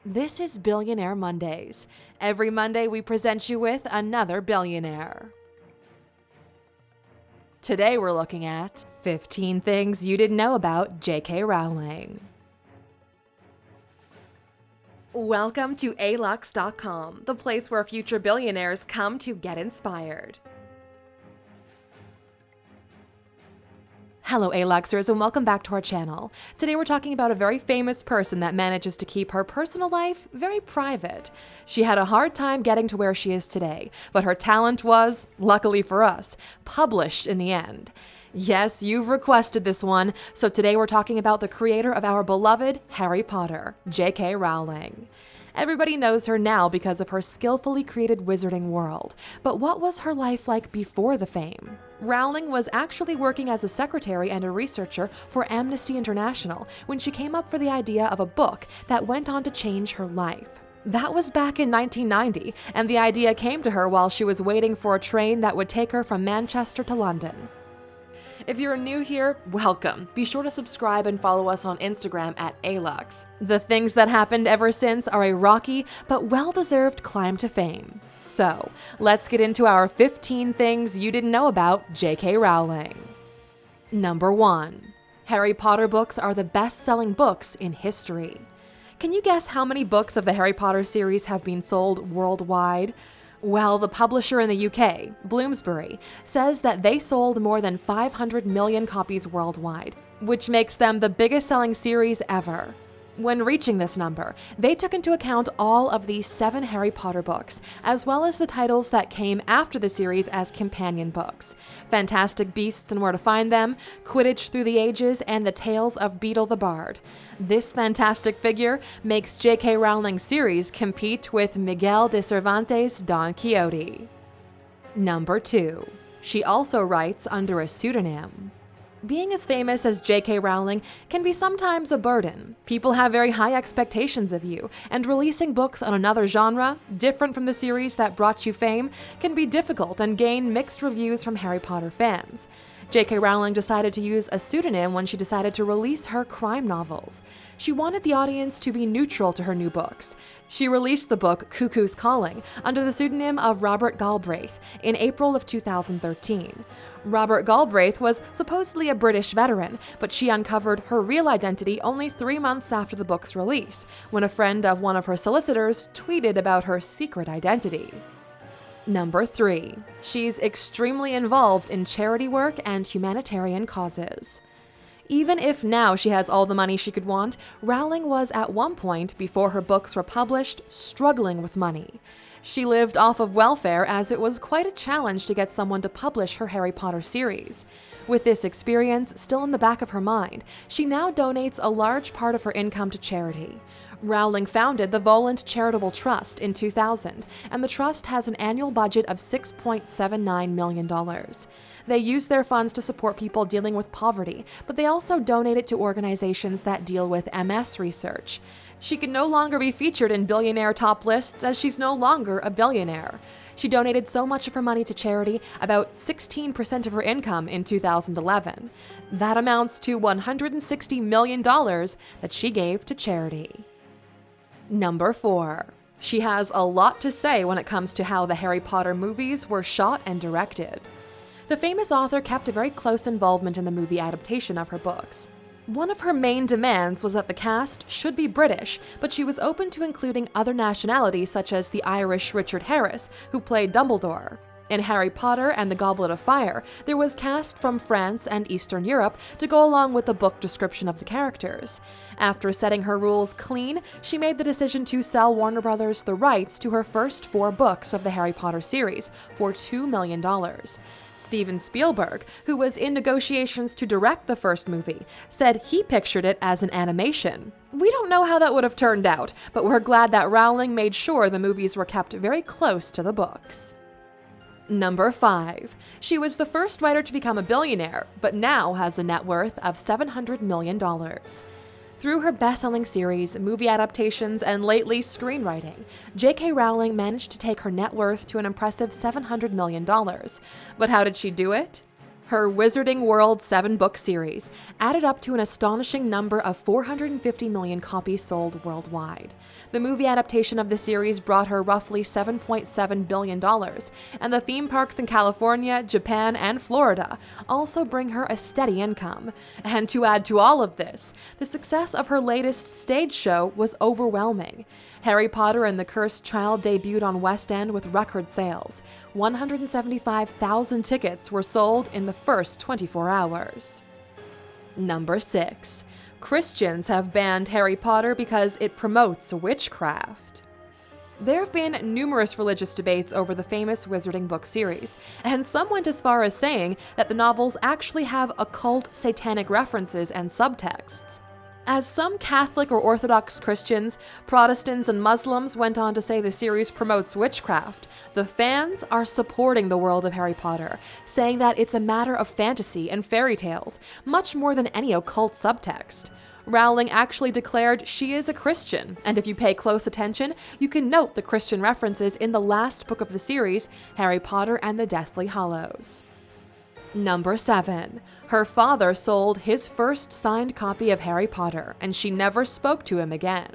This is Billionaire Mondays. Every Monday we present you with another billionaire. Today we're looking at 15 things you didn't know about JK Rowling. Welcome to Alux.com, the place where future billionaires come to get inspired. Hello Aluxers and welcome back to our channel. Today we're talking about a very famous person that manages to keep her personal life very private. She had a hard time getting to where she is today, but her talent was, luckily for us, published in the end. Yes, you've requested this one, so today we're talking about the creator of our beloved Harry Potter, JK Rowling. Everybody knows her now because of her skillfully created wizarding world, but what was her life like before the fame? Rowling was actually working as a secretary and a researcher for Amnesty International when she came up for the idea of a book that went on to change her life. That was back in 1990, and the idea came to her while she was waiting for a train that would take her from Manchester to London. If you're new here, welcome. Be sure to subscribe and follow us on Instagram at Alux. The things that happened ever since are a rocky but well-deserved climb to fame. So, let's get into our 15 things you didn't know about JK Rowling. Number 1. Harry Potter books are the best-selling books in history. Can you guess how many books of the Harry Potter series have been sold worldwide? Well, the publisher in the UK, Bloomsbury, says that they sold more than 500 million copies worldwide, which makes them the biggest selling series ever. When reaching this number, they took into account all of the 7 Harry Potter books, as well as the titles that came after the series as companion books: Fantastic Beasts and Where to Find Them, Quidditch Through the Ages, and The Tales of Beedle the Bard. This fantastic figure makes JK Rowling's series compete with Miguel de Cervantes' Don Quixote. Number 2. She also writes under a pseudonym. Being as famous as JK Rowling can be sometimes a burden. People have very high expectations of you, and releasing books on another genre, different from the series that brought you fame, can be difficult and gain mixed reviews from Harry Potter fans. JK Rowling decided to use a pseudonym when she decided to release her crime novels. She wanted the audience to be neutral to her new books. She released the book Cuckoo's Calling under the pseudonym of Robert Galbraith in April of 2013. Robert Galbraith was supposedly a British veteran, but she uncovered her real identity only 3 months after the book's release, when a friend of one of her solicitors tweeted about her secret identity. Number 3. She's extremely involved in charity work and humanitarian causes. Even if now she has all the money she could want, Rowling was at one point, before her books were published, struggling with money. She lived off of welfare as it was quite a challenge to get someone to publish her Harry Potter series. With this experience still in the back of her mind, she now donates a large part of her income to charity. Rowling founded the Volant Charitable Trust in 2000, and the trust has an annual budget of $6.79 million. They use their funds to support people dealing with poverty, but they also donate it to organizations that deal with MS research. She can no longer be featured in billionaire top lists as she's no longer a billionaire. She donated so much of her money to charity, about 16% of her income in 2011. That amounts to $160 million that she gave to charity. Number 4. She has a lot to say when it comes to how the Harry Potter movies were shot and directed. The famous author kept a very close involvement in the movie adaptation of her books. One of her main demands was that the cast should be British, but she was open to including other nationalities such as the Irish Richard Harris, who played Dumbledore. In Harry Potter and the Goblet of Fire, there was cast from France and Eastern Europe to go along with the book description of the characters. After setting her rules clean, she made the decision to sell Warner Brothers the rights to her first 4 books of the Harry Potter series for $2 million. Steven Spielberg, who was in negotiations to direct the first movie, said he pictured it as an animation. We don't know how that would have turned out, but we're glad that Rowling made sure the movies were kept very close to the books. Number 5. She was the first writer to become a billionaire, but now has a net worth of $700 million. Through her best-selling series, movie adaptations, and lately screenwriting, JK Rowling managed to take her net worth to an impressive $700 million. But how did she do it? Her Wizarding World 7-book series added up to an astonishing number of 450 million copies sold worldwide. The movie adaptation of the series brought her roughly $7.7 billion, and the theme parks in California, Japan, and Florida also bring her a steady income. And to add to all of this, the success of her latest stage show was overwhelming. Harry Potter and the Cursed Child debuted on West End with record sales. 175,000 tickets were sold in the first 24 hours. Number 6. Christians have banned Harry Potter because it promotes witchcraft. There have been numerous religious debates over the famous Wizarding book series, and some went as far as saying that the novels actually have occult satanic references and subtexts. As some Catholic or Orthodox Christians, Protestants, and Muslims went on to say the series promotes witchcraft, the fans are supporting the world of Harry Potter, saying that it's a matter of fantasy and fairy tales, much more than any occult subtext. Rowling actually declared she is a Christian, and if you pay close attention, you can note the Christian references in the last book of the series, Harry Potter and the Deathly Hallows. Number 7. Her father sold his first signed copy of Harry Potter, and she never spoke to him again.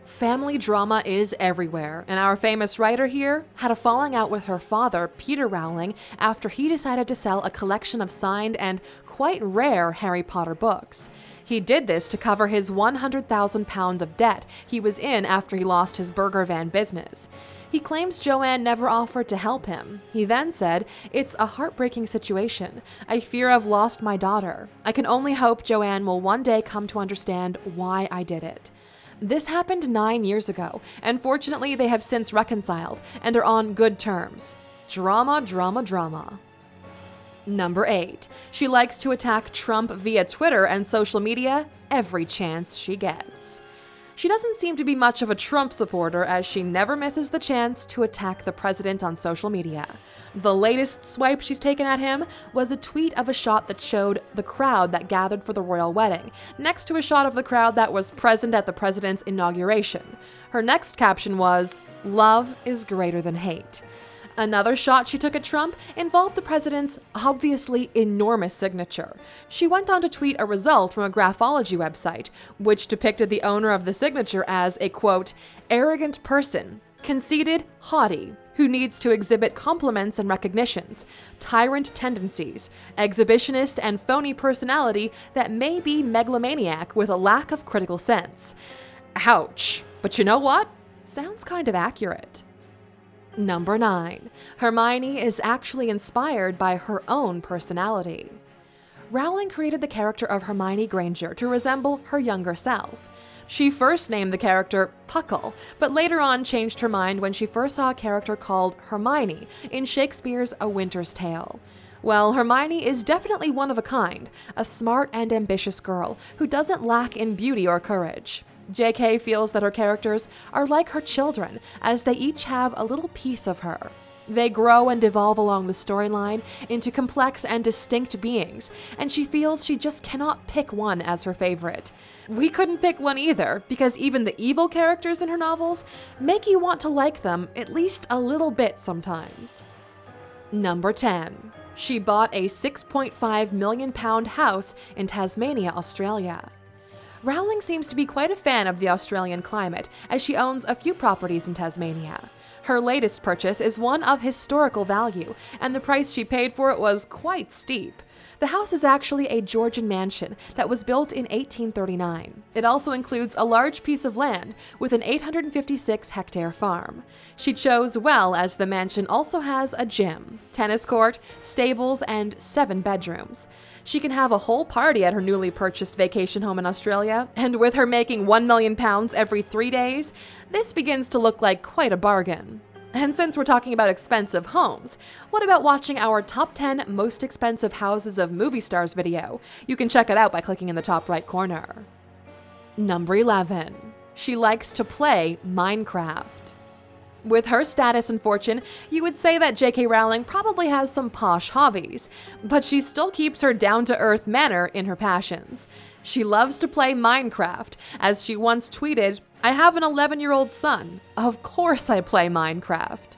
Family drama is everywhere, and our famous writer here had a falling out with her father, Peter Rowling, after he decided to sell a collection of signed and quite rare Harry Potter books. He did this to cover his £100,000 of debt he was in after he lost his burger van business. He claims Joanne never offered to help him. He then said, "It's a heartbreaking situation. I fear I've lost my daughter. I can only hope Joanne will one day come to understand why I did it." This happened 9 years ago, and fortunately they have since reconciled and are on good terms. Drama, drama, drama. Number 8. She likes to attack Trump via Twitter and social media every chance she gets. She doesn't seem to be much of a Trump supporter, as she never misses the chance to attack the president on social media. The latest swipe she's taken at him was a tweet of a shot that showed the crowd that gathered for the royal wedding, next to a shot of the crowd that was present at the president's inauguration. Her next caption was, "Love is greater than hate." Another shot she took at Trump involved the president's obviously enormous signature. She went on to tweet a result from a graphology website, which depicted the owner of the signature as a, quote, "arrogant person, conceited, haughty, who needs to exhibit compliments and recognitions, tyrant tendencies, exhibitionist and phony personality that may be megalomaniac with a lack of critical sense." Ouch. But you know what? Sounds kind of accurate. Number 9. Hermione is actually inspired by her own personality. Rowling created the character of Hermione Granger to resemble her younger self. She first named the character Puckle, but later on changed her mind when she first saw a character called Hermione in Shakespeare's A Winter's Tale. Well, Hermione is definitely one of a kind, a smart and ambitious girl who doesn't lack in beauty or courage. JK feels that her characters are like her children, as they each have a little piece of her. They grow and evolve along the storyline into complex and distinct beings, and she feels she just cannot pick one as her favorite. We couldn't pick one either, because even the evil characters in her novels make you want to like them at least a little bit sometimes. Number 10. She bought a £6.5 million house in Tasmania, Australia. Rowling seems to be quite a fan of the Australian climate, as she owns a few properties in Tasmania. Her latest purchase is one of historical value, and the price she paid for it was quite steep. The house is actually a Georgian mansion that was built in 1839. It also includes a large piece of land with an 856-hectare farm. She chose well, as the mansion also has a gym, tennis court, stables, and 7 bedrooms. She can have a whole party at her newly purchased vacation home in Australia, and with her making £1 million every 3 days, this begins to look like quite a bargain. And since we're talking about expensive homes, what about watching our top 10 most expensive houses of movie stars video? You can check it out by clicking in the top right corner. Number 11. She likes to play Minecraft. With her status and fortune, you would say that JK Rowling probably has some posh hobbies, but she still keeps her down-to-earth manner in her passions. She loves to play Minecraft, as she once tweeted, "I have an 11-year-old son. Of course I play Minecraft."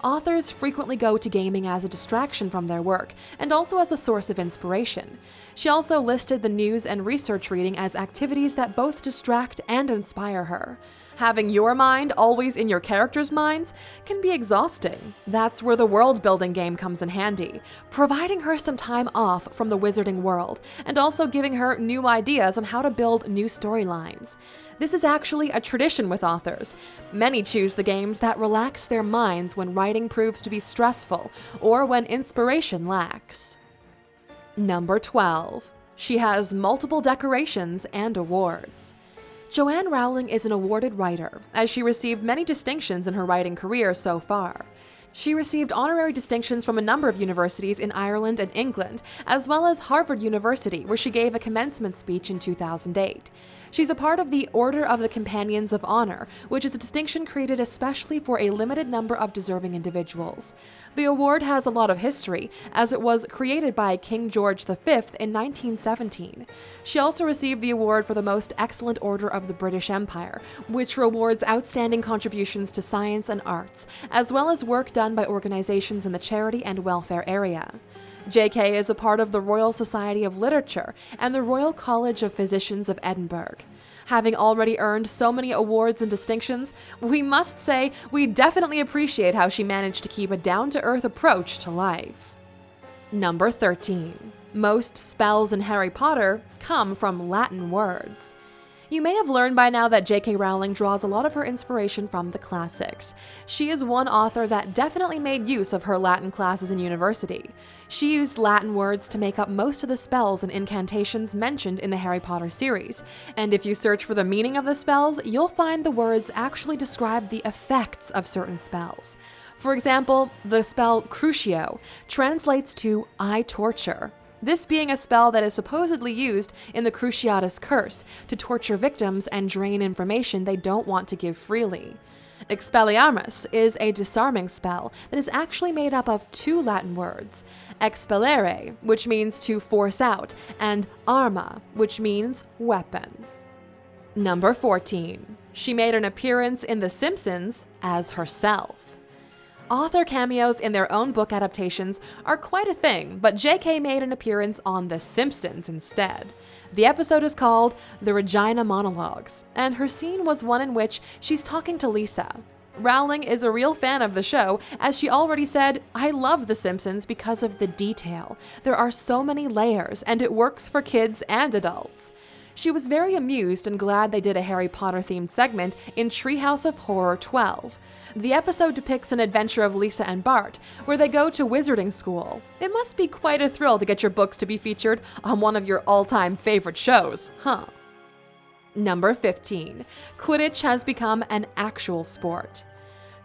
Authors frequently go to gaming as a distraction from their work, and also as a source of inspiration. She also listed the news and research reading as activities that both distract and inspire her. Having your mind always in your characters' minds can be exhausting. That's where the world-building game comes in handy, providing her some time off from the wizarding world, and also giving her new ideas on how to build new storylines. This is actually a tradition with authors. Many choose the games that relax their minds when writing proves to be stressful or when inspiration lacks. Number 12. She has multiple decorations and awards. JK Rowling is an awarded writer, as she received many distinctions in her writing career so far. She received honorary distinctions from a number of universities in Ireland and England, as well as Harvard University, where she gave a commencement speech in 2008. She's a part of the Order of the Companions of Honor, which is a distinction created especially for a limited number of deserving individuals. The award has a lot of history, as it was created by King George V in 1917. She also received the award for the Most Excellent Order of the British Empire, which rewards outstanding contributions to science and arts, as well as work done by organizations in the charity and welfare area. JK is a part of the Royal Society of Literature and the Royal College of Physicians of Edinburgh. Having already earned so many awards and distinctions, we must say we definitely appreciate how she managed to keep a down-to-earth approach to life. Number 13. Most spells in Harry Potter come from Latin words. You may have learned by now that JK Rowling draws a lot of her inspiration from the classics. She is one author that definitely made use of her Latin classes in university. She used Latin words to make up most of the spells and incantations mentioned in the Harry Potter series, and if you search for the meaning of the spells, you'll find the words actually describe the effects of certain spells. For example, the spell Crucio translates to "I torture," this being a spell that is supposedly used in the Cruciatus Curse to torture victims and drain information they don't want to give freely. Expelliarmus is a disarming spell that is actually made up of two Latin words, expellere, which means to force out, and arma, which means weapon. Number 14. She made an appearance in The Simpsons as herself. Author cameos in their own book adaptations are quite a thing, but JK made an appearance on The Simpsons instead. The episode is called The Regina Monologues, and her scene was one in which she's talking to Lisa. Rowling is a real fan of the show, as she already said, "I love The Simpsons because of the detail. There are so many layers, and it works for kids and adults." She was very amused and glad they did a Harry Potter-themed segment in Treehouse of Horror 12. The episode depicts an adventure of Lisa and Bart, where they go to wizarding school. It must be quite a thrill to get your books to be featured on one of your all-time favorite shows, huh? Number 15. Quidditch has become an actual sport.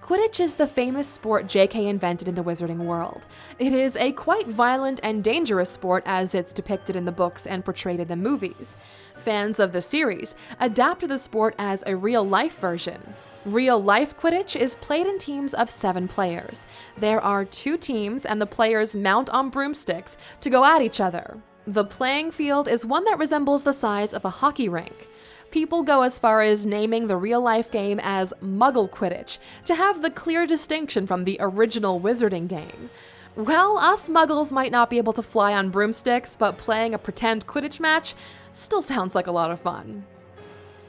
Quidditch is the famous sport JK invented in the wizarding world. It is a quite violent and dangerous sport as it's depicted in the books and portrayed in the movies. Fans of the series adapted the sport as a real-life version. Real-life Quidditch is played in teams of 7 players. There are 2 teams and the players mount on broomsticks to go at each other. The playing field is one that resembles the size of a hockey rink. People go as far as naming the real-life game as Muggle Quidditch to have the clear distinction from the original wizarding game. Well, us Muggles might not be able to fly on broomsticks, but playing a pretend Quidditch match still sounds like a lot of fun.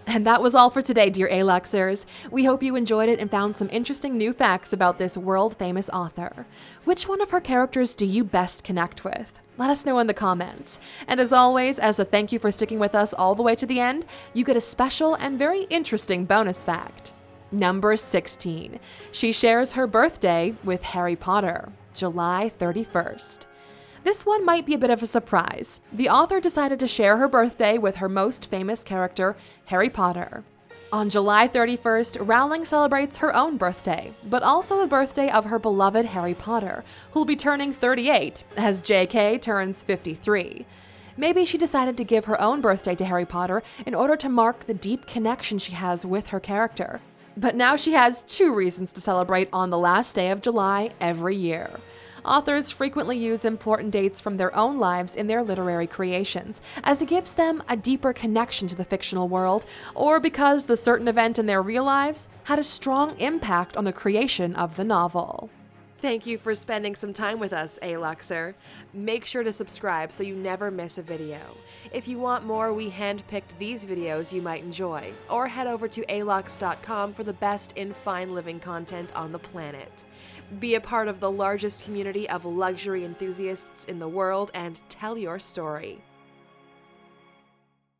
And that was all for today, dear Aluxers. We hope you enjoyed it and found some interesting new facts about this world-famous author. Which one of her characters do you best connect with? Let us know in the comments. And as always, as a thank you for sticking with us all the way to the end, you get a special and very interesting bonus fact. Number 16. She shares her birthday with Harry Potter, July 31st. This one might be a bit of a surprise. The author decided to share her birthday with her most famous character, Harry Potter. On July 31st, Rowling celebrates her own birthday, but also the birthday of her beloved Harry Potter, who'll be turning 38, as JK turns 53. Maybe she decided to give her own birthday to Harry Potter in order to mark the deep connection she has with her character. But now she has 2 reasons to celebrate on the last day of July every year. Authors frequently use important dates from their own lives in their literary creations, as it gives them a deeper connection to the fictional world, or because the certain event in their real lives had a strong impact on the creation of the novel. Thank you for spending some time with us, Aluxer. Make sure to subscribe so you never miss a video. If you want more, we handpicked these videos you might enjoy, or head over to Alux.com for the best in fine living content on the planet. Be a part of the largest community of luxury enthusiasts in the world and tell your story.